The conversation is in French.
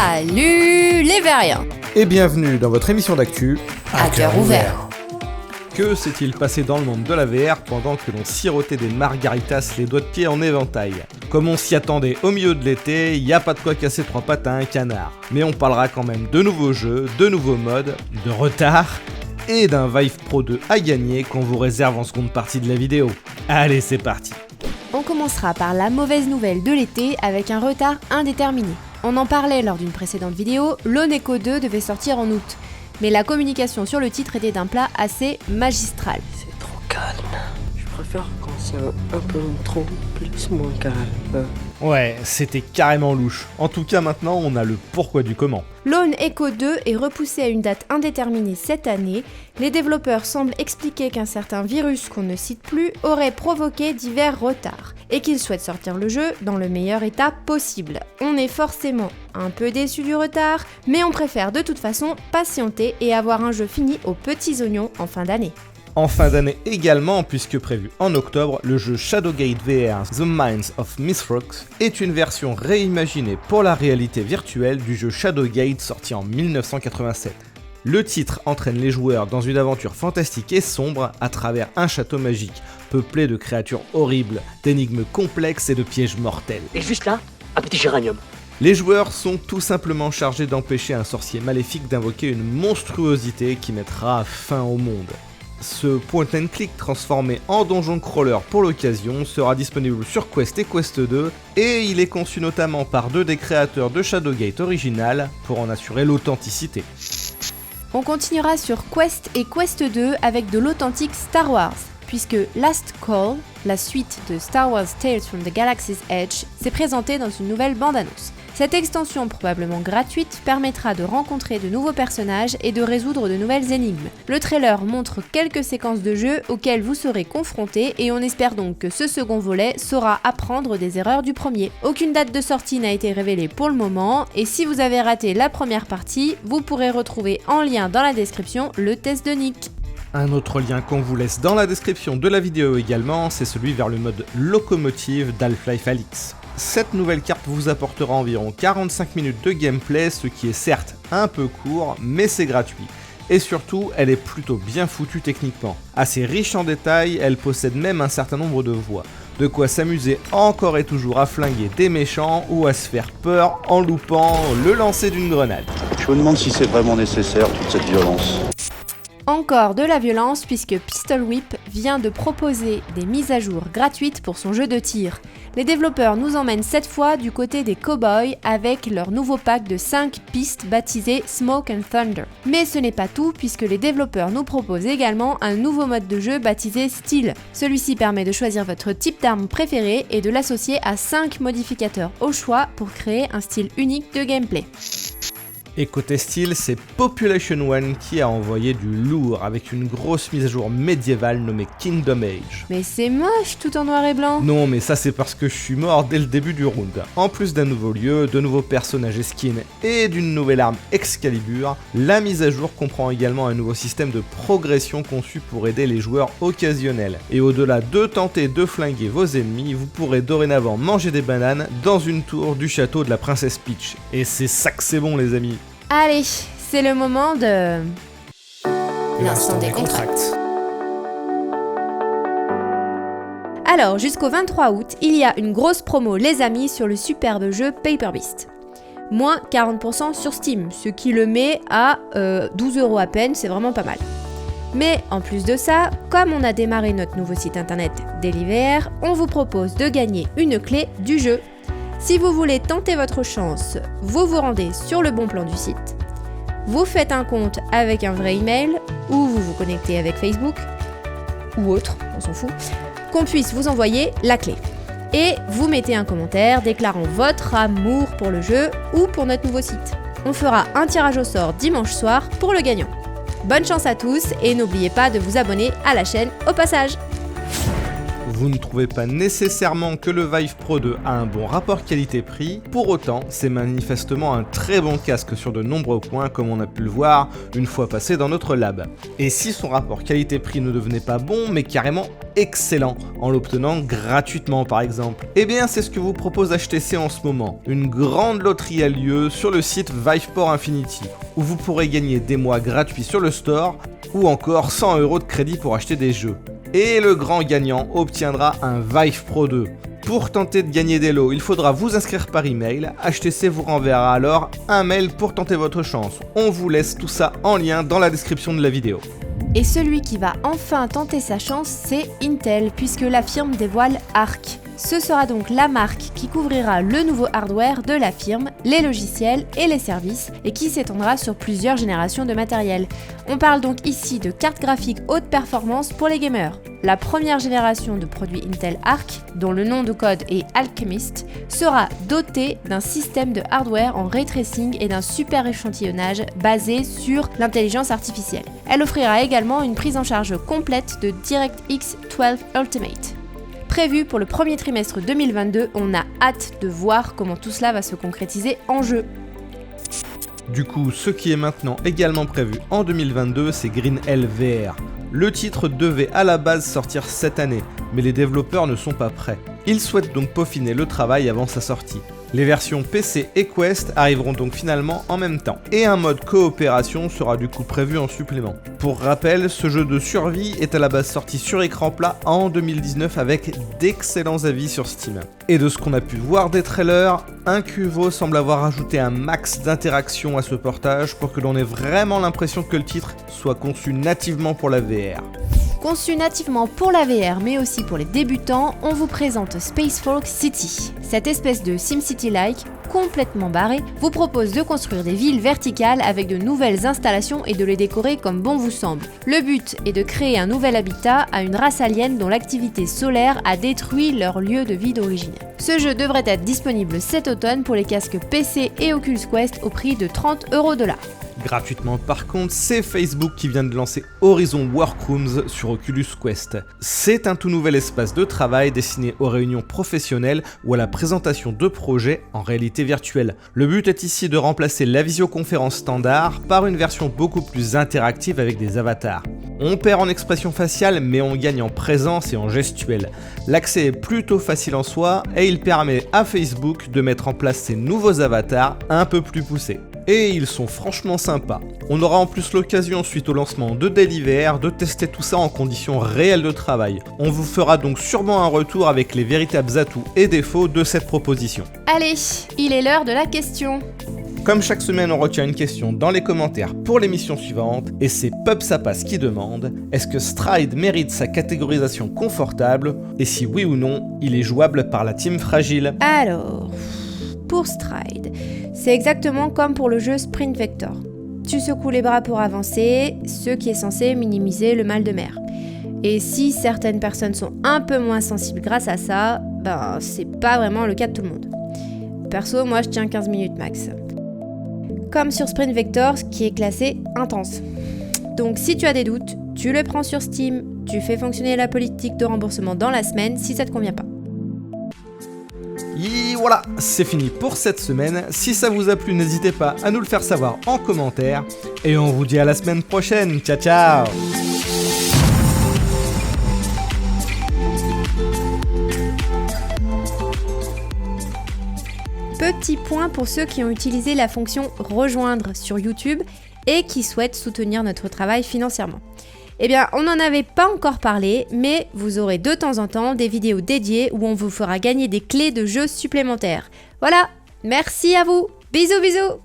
Salut les Veriens et bienvenue dans votre émission d'actu à cœur ouvert. Que s'est-il passé dans le monde de la VR pendant que l'on sirotait des margaritas les doigts de pied en éventail? Comme on s'y attendait au milieu de l'été, y a pas de quoi casser trois pattes à un canard. Mais on parlera quand même de nouveaux jeux, de nouveaux modes, de retard et d'un Vive Pro 2 à gagner qu'on vous réserve en seconde partie de la vidéo. Allez, c'est parti. On commencera par la mauvaise nouvelle de l'été avec un retard indéterminé. On en parlait lors d'une précédente vidéo, Lone Echo 2 devait sortir en août. Mais la communication sur le titre était d'un plat assez magistral. C'est trop calme. Je préfère quand c'est un peu trop plus moins calme. Ouais, c'était carrément louche. En tout cas, maintenant, on a le pourquoi du comment. Lone Echo 2 est repoussé à une date indéterminée cette année. Les développeurs semblent expliquer qu'un certain virus qu'on ne cite plus aurait provoqué divers retards et qu'ils souhaitent sortir le jeu dans le meilleur état possible. On est forcément un peu déçu du retard, mais on préfère de toute façon patienter et avoir un jeu fini aux petits oignons en fin d'année. En fin d'année également, puisque prévu en octobre, le jeu Shadowgate VR The Minds of Mithrax est une version réimaginée pour la réalité virtuelle du jeu Shadowgate sorti en 1987. Le titre entraîne les joueurs dans une aventure fantastique et sombre à travers un château magique, peuplé de créatures horribles, d'énigmes complexes et de pièges mortels. Et juste là, un petit géranium. Les joueurs sont tout simplement chargés d'empêcher un sorcier maléfique d'invoquer une monstruosité qui mettra fin au monde. Ce point and click transformé en donjon crawler pour l'occasion sera disponible sur Quest et Quest 2 et il est conçu notamment par deux des créateurs de Shadowgate original pour en assurer l'authenticité. On continuera sur Quest et Quest 2 avec de l'authentique Star Wars, puisque Last Call, la suite de Star Wars Tales from the Galaxy's Edge, s'est présentée dans une nouvelle bande-annonce. Cette extension probablement gratuite permettra de rencontrer de nouveaux personnages et de résoudre de nouvelles énigmes. Le trailer montre quelques séquences de jeu auxquelles vous serez confrontés et on espère donc que ce second volet saura apprendre des erreurs du premier. Aucune date de sortie n'a été révélée pour le moment et si vous avez raté la première partie, vous pourrez retrouver en lien dans la description le test de Nick. Un autre lien qu'on vous laisse dans la description de la vidéo également, c'est celui vers le mode locomotive d'Half-Life Alyx. Cette nouvelle carte vous apportera environ 45 minutes de gameplay, ce qui est certes un peu court, mais c'est gratuit. Et surtout, elle est plutôt bien foutue techniquement. Assez riche en détails, elle possède même un certain nombre de voies. De quoi s'amuser encore et toujours à flinguer des méchants ou à se faire peur en loupant le lancer d'une grenade. Je me demande si c'est vraiment nécessaire toute cette violence. Encore de la violence puisque Pistol Whip vient de proposer des mises à jour gratuites pour son jeu de tir. Les développeurs nous emmènent cette fois du côté des cowboys avec leur nouveau pack de 5 pistes baptisé Smoke and Thunder. Mais ce n'est pas tout puisque les développeurs nous proposent également un nouveau mode de jeu baptisé Steel. Celui-ci permet de choisir votre type d'arme préférée et de l'associer à 5 modificateurs au choix pour créer un style unique de gameplay. Et côté style, c'est Population One qui a envoyé du lourd avec une grosse mise à jour médiévale nommée Kingdom Age. Mais c'est moche tout en noir et blanc. Non mais ça c'est parce que je suis mort dès le début du round. En plus d'un nouveau lieu, de nouveaux personnages et skins et d'une nouvelle arme Excalibur, la mise à jour comprend également un nouveau système de progression conçu pour aider les joueurs occasionnels. Et au-delà de tenter de flinguer vos ennemis, vous pourrez dorénavant manger des bananes dans une tour du château de la princesse Peach. Et c'est ça que c'est bon les amis. Allez, c'est le moment de... L'instant des contracts. Alors, jusqu'au 23 août, il y a une grosse promo les amis sur le superbe jeu Paper Beast. Moins 40% sur Steam, ce qui le met à 12€ à peine, c'est vraiment pas mal. Mais en plus de ça, comme on a démarré notre nouveau site internet DailyVR, on vous propose de gagner une clé du jeu. Si vous voulez tenter votre chance, vous vous rendez sur le bon plan du site, vous faites un compte avec un vrai email ou vous vous connectez avec Facebook ou autre, on s'en fout, qu'on puisse vous envoyer la clé. Et vous mettez un commentaire déclarant votre amour pour le jeu ou pour notre nouveau site. On fera un tirage au sort dimanche soir pour le gagnant. Bonne chance à tous et n'oubliez pas de vous abonner à la chaîne au passage. Vous ne trouvez pas nécessairement que le Vive Pro 2 a un bon rapport qualité-prix, pour autant, c'est manifestement un très bon casque sur de nombreux points comme on a pu le voir une fois passé dans notre lab. Et si son rapport qualité-prix ne devenait pas bon, mais carrément excellent, en l'obtenant gratuitement par exemple, eh bien c'est ce que vous propose HTC en ce moment. Une grande loterie a lieu sur le site Viveport Infinity, où vous pourrez gagner des mois gratuits sur le store, ou encore 100 € de crédit pour acheter des jeux. Et le grand gagnant obtiendra un Vive Pro 2. Pour tenter de gagner des lots, il faudra vous inscrire par email. HTC vous renverra alors un mail pour tenter votre chance. On vous laisse tout ça en lien dans la description de la vidéo. Et celui qui va enfin tenter sa chance, c'est Intel, puisque la firme dévoile Arc. Ce sera donc la marque qui couvrira le nouveau hardware de la firme, les logiciels et les services, et qui s'étendra sur plusieurs générations de matériel. On parle donc ici de cartes graphiques haute performance pour les gamers. La première génération de produits Intel Arc, dont le nom de code est Alchemist, sera dotée d'un système de hardware en ray tracing et d'un super échantillonnage basé sur l'intelligence artificielle. Elle offrira également une prise en charge complète de DirectX 12 Ultimate. Prévu pour le premier trimestre 2022, on a hâte de voir comment tout cela va se concrétiser en jeu. Du coup, ce qui est maintenant également prévu en 2022, c'est Green Hell VR. Le titre devait à la base sortir cette année, mais les développeurs ne sont pas prêts. Ils souhaitent donc peaufiner le travail avant sa sortie. Les versions PC et Quest arriveront donc finalement en même temps, et un mode coopération sera du coup prévu en supplément. Pour rappel, ce jeu de survie est à la base sorti sur écran plat en 2019 avec d'excellents avis sur Steam. Et de ce qu'on a pu voir des trailers, Incuvo semble avoir ajouté un max d'interaction à ce portage pour que l'on ait vraiment l'impression que le titre soit conçu nativement pour la VR. Conçu nativement pour la VR mais aussi pour les débutants, on vous présente Spacefolk City. Cette espèce de SimCity-like, complètement barrée, vous propose de construire des villes verticales avec de nouvelles installations et de les décorer comme bon vous semble. Le but est de créer un nouvel habitat à une race alien dont l'activité solaire a détruit leur lieu de vie d'origine. Ce jeu devrait être disponible cet automne pour les casques PC et Oculus Quest au prix de 30 € de là. Gratuitement par contre, c'est Facebook qui vient de lancer Horizon Workrooms sur Oculus Quest. C'est un tout nouvel espace de travail destiné aux réunions professionnelles ou à la présentation de projets en réalité virtuelle. Le but est ici de remplacer la visioconférence standard par une version beaucoup plus interactive avec des avatars. On perd en expression faciale mais on gagne en présence et en gestuelle. L'accès est plutôt facile en soi et il permet à Facebook de mettre en place ces nouveaux avatars un peu plus poussés. Et ils sont franchement sympas. On aura en plus l'occasion suite au lancement de Daily VR de tester tout ça en conditions réelles de travail. On vous fera donc sûrement un retour avec les véritables atouts et défauts de cette proposition. Allez, il est l'heure de la question. Comme chaque semaine, on retient une question dans les commentaires pour l'émission suivante, et c'est Pubsapass qui demande: est-ce que Stride mérite sa catégorisation confortable, et si oui ou non, il est jouable par la team fragile? Alors, pour Stride, c'est exactement comme pour le jeu Sprint Vector. Tu secoues les bras pour avancer, ce qui est censé minimiser le mal de mer. Et si certaines personnes sont un peu moins sensibles grâce à ça, c'est pas vraiment le cas de tout le monde. Perso, moi je tiens 15 minutes max. Comme sur Sprint Vector, qui est classé intense. Donc si tu as des doutes, tu le prends sur Steam, tu fais fonctionner la politique de remboursement dans la semaine si ça te convient pas. Et voilà, c'est fini pour cette semaine. Si ça vous a plu, n'hésitez pas à nous le faire savoir en commentaire. Et on vous dit à la semaine prochaine. Ciao ciao! Petit point pour ceux qui ont utilisé la fonction rejoindre sur YouTube et qui souhaitent soutenir notre travail financièrement. Eh bien, on n'en avait pas encore parlé, mais vous aurez de temps en temps des vidéos dédiées où on vous fera gagner des clés de jeux supplémentaires. Voilà, merci à vous, bisous bisous.